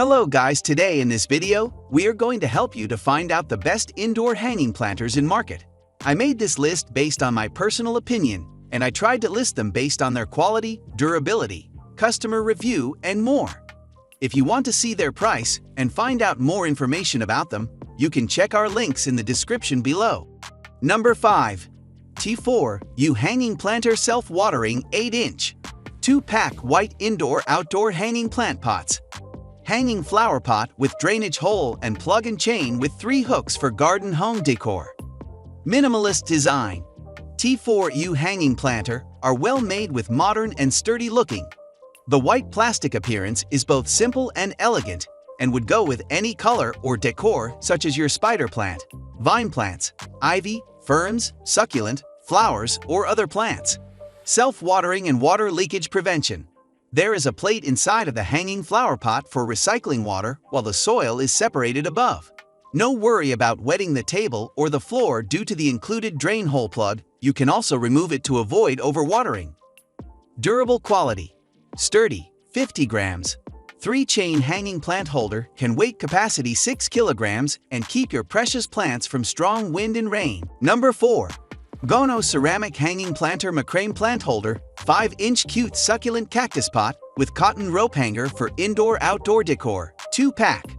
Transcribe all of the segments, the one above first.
Hello guys, today in this video, we are going to help you to find out the best indoor hanging planters in market. I made this list based on my personal opinion, and I tried to list them based on their quality, durability, customer review, and more. If you want to see their price and find out more information about them, you can check our links in the description below. Number 5. T4U Hanging Planter Self-Watering 8-inch 2-pack White Indoor-Outdoor Hanging Plant Pots. Hanging flower pot with drainage hole and plug and chain with 3 hooks for garden home decor. Minimalist design. T4U Hanging Planter are well made with modern and sturdy looking. The white plastic appearance is both simple and elegant and would go with any color or decor such as your spider plant, vine plants, ivy, ferns, succulent, flowers, or other plants. Self-watering and water leakage prevention. There is a plate inside of the hanging flower pot for recycling water while the soil is separated above. No worry about wetting the table or the floor due to the included drain hole plug. You can also remove it to avoid overwatering. Durable quality. Sturdy, 50 grams. 3-chain hanging plant holder can weight capacity 6 kilograms and keep your precious plants from strong wind and rain. Number 4. Gono Ceramic Hanging Planter Macrame Plant Holder 5-inch cute succulent cactus pot with cotton rope hanger for indoor-outdoor decor. 2-pack.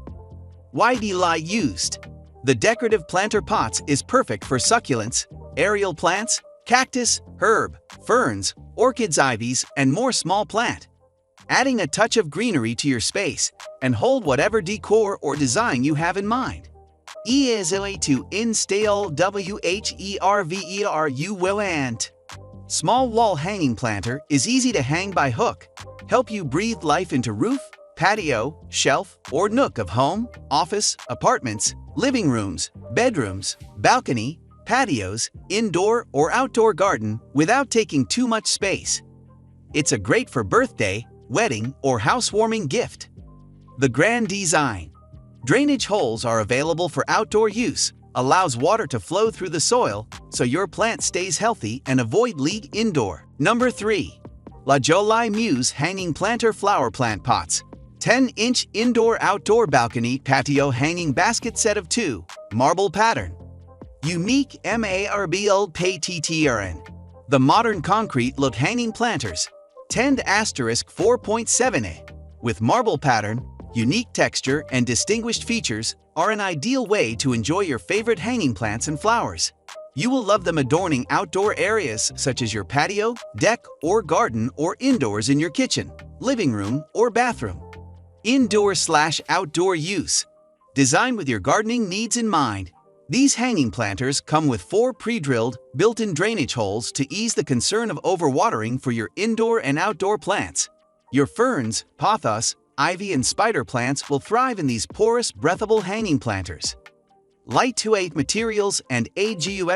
Widely used. The decorative planter pots is perfect for succulents, aerial plants, cactus, herb, ferns, orchids, ivies, and more small plant. Adding a touch of greenery to your space and hold whatever decor or design you have in mind. Easily to install wherveru. Small wall hanging planter is easy to hang by hook. Help you breathe life into roof, patio, shelf, or nook of home, office, apartments, living rooms, bedrooms, balcony, patios, indoor or outdoor garden without taking too much space. It's a great for birthday, wedding, or housewarming gift. The grand design. Drainage holes are available for outdoor use, allows water to flow through the soil so your plant stays healthy and avoid leak indoor. Number 3. Jolie Muse Hanging Planter Flower Plant Pots 10-inch indoor-outdoor balcony patio hanging basket set of 2, marble pattern. Unique marble pattern. The modern concrete look hanging planters 10*4.7a with marble pattern, unique texture, and distinguished features are an ideal way to enjoy your favorite hanging plants and flowers. You will love them adorning outdoor areas such as your patio, deck, or garden, or indoors in your kitchen, living room, or bathroom. Indoor/outdoor use. Designed with your gardening needs in mind. These hanging planters come with 4 pre-drilled, built-in drainage holes to ease the concern of overwatering for your indoor and outdoor plants. Your ferns, pothos, ivy, and spider plants will thrive in these porous, breathable hanging planters. Light-weight materials and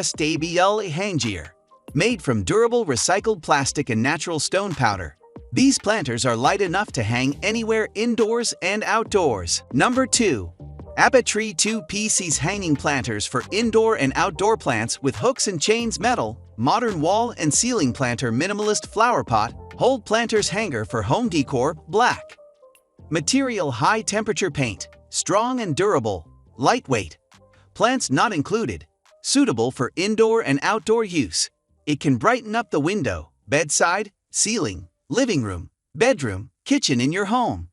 stable hanger. Made from durable recycled plastic and natural stone powder. These planters are light enough to hang anywhere indoors and outdoors. Number 2. Apatree 2-pieces hanging planters for indoor and outdoor plants with hooks and chains. Metal, modern wall and ceiling planter minimalist flower pot, hold planters hanger for home decor. Black. Material high temperature paint, strong and durable, lightweight. Plants not included. Suitable for indoor and outdoor use. It can brighten up the window, bedside, ceiling, living room, bedroom, kitchen in your home.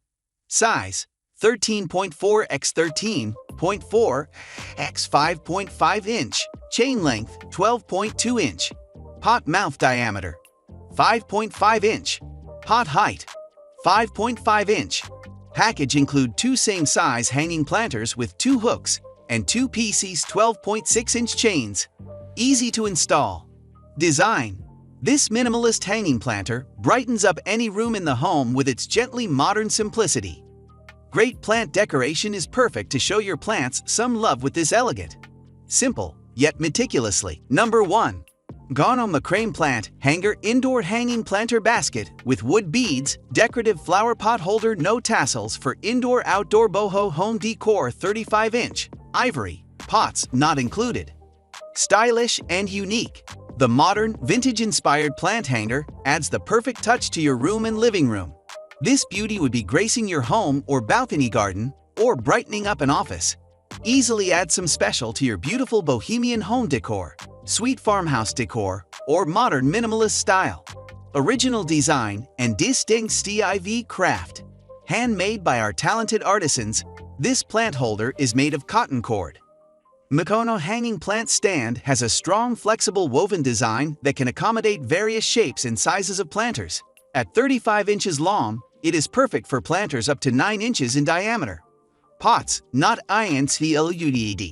Size 13.4 x 13.4 x 5.5 inch. Chain length 12.2 inch. Pot mouth diameter 5.5 inch. Pot height 5.5 inch. Package include 2 same-size hanging planters with 2 hooks and 2 pieces 12.6-inch chains. Easy to install. Design. This minimalist hanging planter brightens up any room in the home with its gently modern simplicity. Great plant decoration is perfect to show your plants some love with this elegant, simple, yet meticulously. Number 1. Gono Macrame Plant Hanger Indoor Hanging Planter Basket with wood beads, decorative flower pot holder, no tassels for indoor-outdoor boho home decor. 35-inch, ivory, pots not included. Stylish and unique. The modern, vintage-inspired plant hanger adds the perfect touch to your room and living room. This beauty would be gracing your home or balcony garden, or brightening up an office. Easily add some special to your beautiful bohemian home decor, sweet farmhouse decor, or modern minimalist style. Original design and distinct style craft. Handmade by our talented artisans, this plant holder is made of cotton cord. Gono hanging plant stand has a strong, flexible woven design that can accommodate various shapes and sizes of planters. At 35 inches long, it is perfect for planters up to 9 inches in diameter. Pots, not INCLUDED.